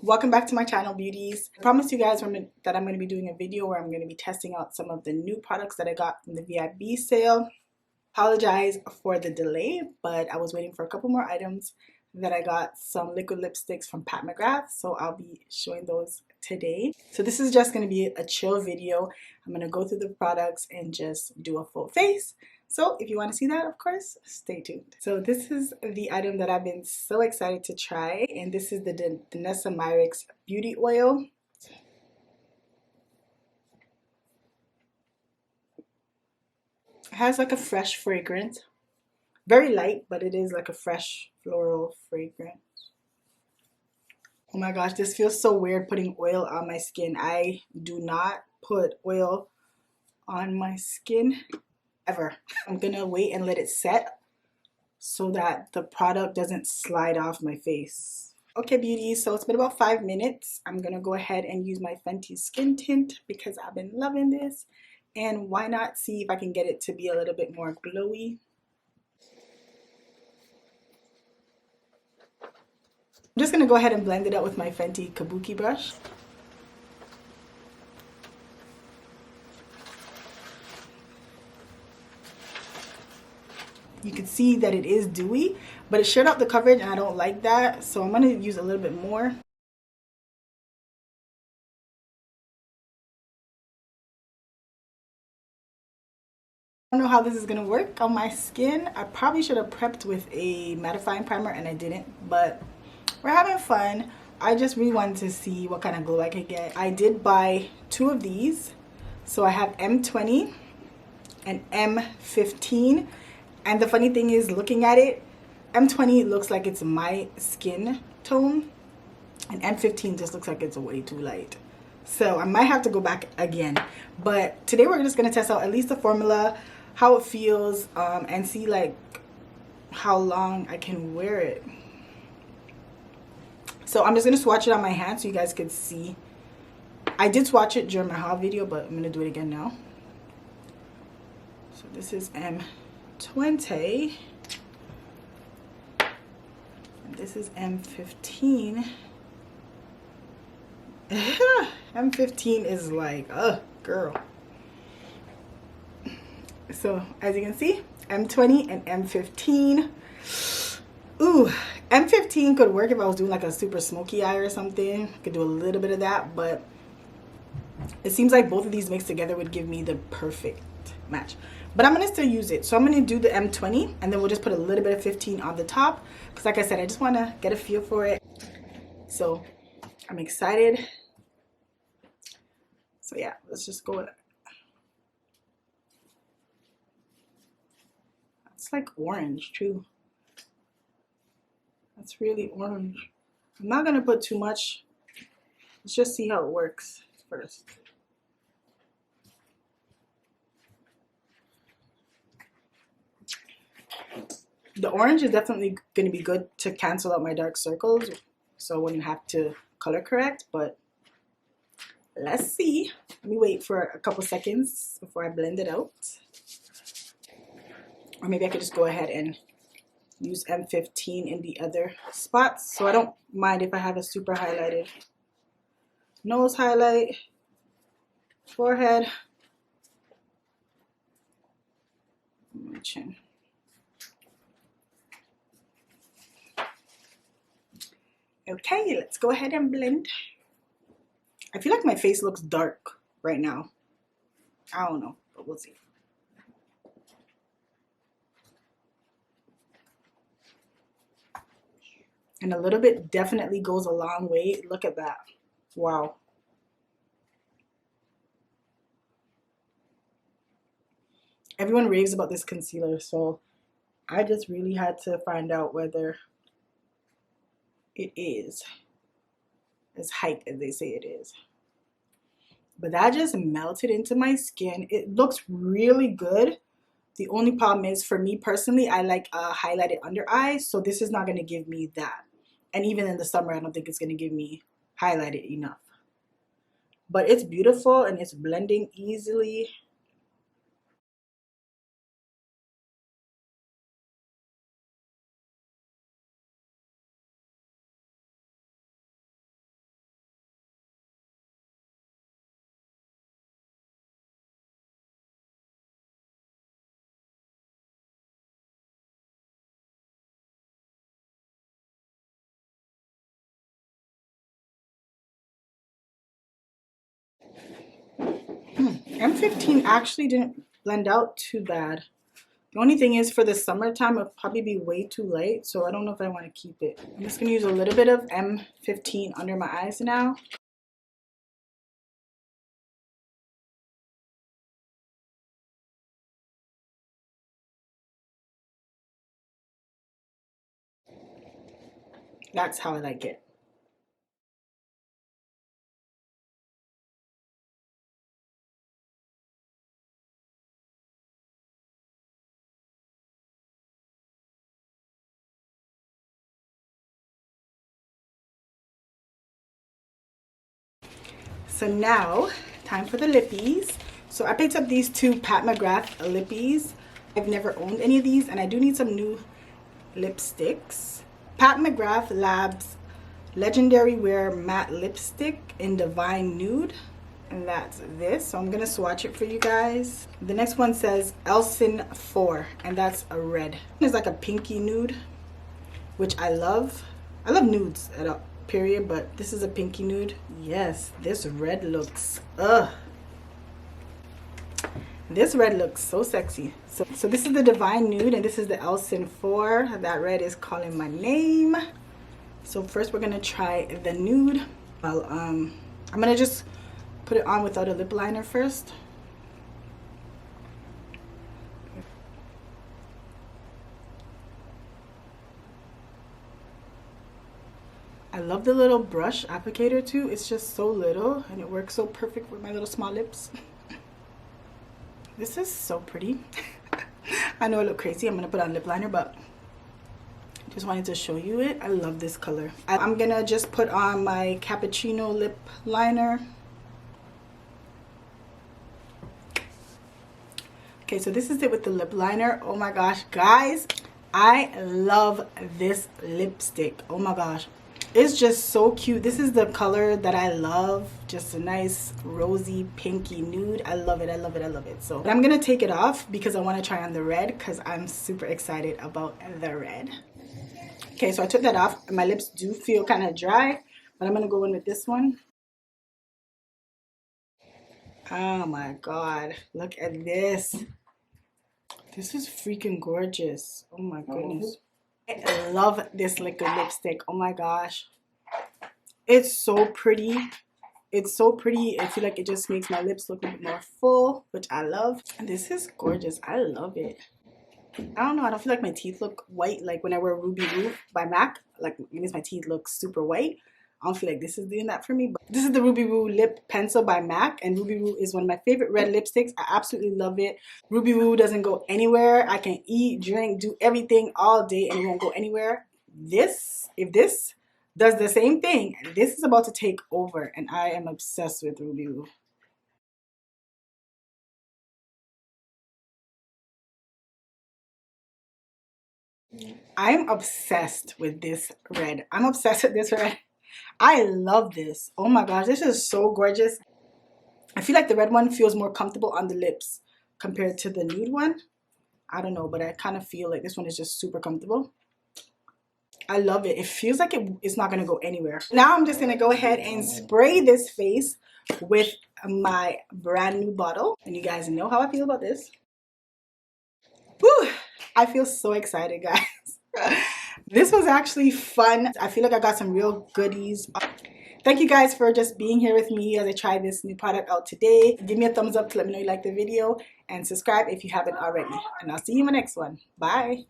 Welcome back to my channel, beauties. I promised you guys that I'm going to be doing a video where I'm going to be testing out some of the new products that I got from the VIB sale. Apologize for the delay, but I was waiting for a couple more items that I got. Some liquid lipsticks from McGrath, so I'll be showing those today. So this is just going to be a chill video. I'm going to go through the products and just do a full face. So if you want to see that, of course, stay tuned. So this is the item that I've been so excited to try, and this is the Danessa Myricks Beauty Oil. It has like a fresh fragrance. Very light, but it is like a fresh floral fragrance. Oh my gosh, this feels so weird putting oil on my skin. I do not put oil on my skin ever. I'm gonna wait and let it set so that the product doesn't slide off my face. Okay, beauties, so it's been about 5 minutes. I'm gonna go ahead and use my Fenty skin tint because I've been loving this. And why not see if I can get it to be a little bit more glowy. I'm just gonna go ahead and blend it out with my Fenty kabuki brush. You can see that it is dewy, but it shut up the coverage and I don't like that, so I'm going to use a little bit more. I don't know how this is going to work on my skin. I probably should have prepped with a mattifying primer and I didn't, but we're having fun. I just really wanted to see what kind of glow I could get. I did buy 2 of these. So I have M20 and M15. And the funny thing is, looking at it, M20 looks like it's my skin tone, and M15 just looks like it's way too light. So I might have to go back again. But today we're just going to test out at least the formula, how it feels, and see like how long I can wear it. So I'm just going to swatch it on my hand so you guys can see. I did swatch it during my haul video, but I'm going to do it again now. So this is M20 and this is M15. M15 is like, girl. So as you can see, M20 and M15. Ooh, M15 could work if I was doing like a super smoky eye or something. I could do a little bit of that, but it seems like both of these mixed together would give me the perfect match. But I'm going to still use it. So I'm going to do the M20 and then we'll just put a little bit of 15 on the top. Because like I said, I just want to get a feel for it. So I'm excited. So yeah, let's just go with it. It's like orange too. That's really orange. I'm not going to put too much. Let's just see how it works first. The orange is definitely going to be good to cancel out my dark circles, so I wouldn't have to color correct, but let's see. Let me wait for a couple seconds before I blend it out. Or maybe I could just go ahead and use M15 in the other spots, so I don't mind if I have a super highlighted nose highlight, forehead, my chin. Okay, let's go ahead and blend. I feel like my face looks dark right now. I don't know, but we'll see. And a little bit definitely goes a long way. Look at that. Wow. Everyone raves about this concealer, so I just really had to find out whether it is as hype as they say it is. But that just melted into my skin. It looks really good. The only problem is, for me personally, I like a highlighted under eye, so this is not going to give me that. And even in the summer, I don't think it's going to give me highlighted enough. But it's beautiful and it's blending easily. M15 actually didn't blend out too bad. The only thing is for the summertime, it'll probably be way too light, so I don't know if I want to keep it. I'm just going to use a little bit of M15 under my eyes now. That's how I like it. So now, time for the lippies. So I picked up these two Pat McGrath lippies. I've never owned any of these, and I do need some new lipsticks. Pat McGrath Labs Legendary Wear Matte Lipstick in Divine Nude. And that's this. So I'm going to swatch it for you guys. The next one says SEPHORA, and that's a red. It's like a pinky nude, which I love. I love nudes at all. Period, but this is a pinky nude. Yes, this red looks this red looks so sexy. So this is the Divine Nude, and this is the SEPHORA. That red is calling my name. So first we're gonna try the nude. Well, I'm gonna just put it on without a lip liner first. I love the little brush applicator too. It's just so little and it works so perfect with my little small lips. This is so pretty. I know I look crazy. I'm gonna put on lip liner, but just wanted to show you it. I love this color. I'm gonna just put on my cappuccino lip liner. Okay, so this is it with the lip liner. Oh my gosh, guys, I love this lipstick. Oh my gosh. It's just so cute. This is the color that I love. Just a nice rosy pinky nude. I love it. I love it. I love it. So I'm gonna take it off because I want to try on the red because I'm super excited about the red. Okay, so I took that off. My lips do feel kind of dry, but I'm gonna go in with this one. Oh my god, look at this. This is freaking gorgeous. Oh my goodness. I love this liquid lipstick. Oh my gosh, it's so pretty. It's so pretty. I feel like it just makes my lips look a bit more full, which I love. And this is gorgeous. I love it. I don't know, I don't feel like my teeth look white like when I wear Ruby Woo by MAC. Like it makes my teeth look super white. I don't feel like this is doing that for me. But this is the Ruby Woo Lip Pencil by MAC, and Ruby Woo is one of my favorite red lipsticks. I absolutely love it. Ruby Woo doesn't go anywhere. I can eat, drink, do everything all day and it won't go anywhere. If this does the same thing, this is about to take over, and I am obsessed with Ruby Woo. I'm obsessed with this red. I'm obsessed with this red. I love this. Oh my gosh, this is so gorgeous. I feel like the red one feels more comfortable on the lips compared to the nude one. I don't know, but I kind of feel like this one is just super comfortable. I love it. It feels like it's not going to go anywhere. Now I'm just going to go ahead and spray this face with my brand new bottle. And you guys know how I feel about this. Woo! I feel so excited, guys. This was actually fun. I feel like I got some real goodies. Thank you guys for just being here with me as I try this new product out today. Give me a thumbs up to let me know you like the video, and subscribe if you haven't already. And I'll see you in my next one. Bye.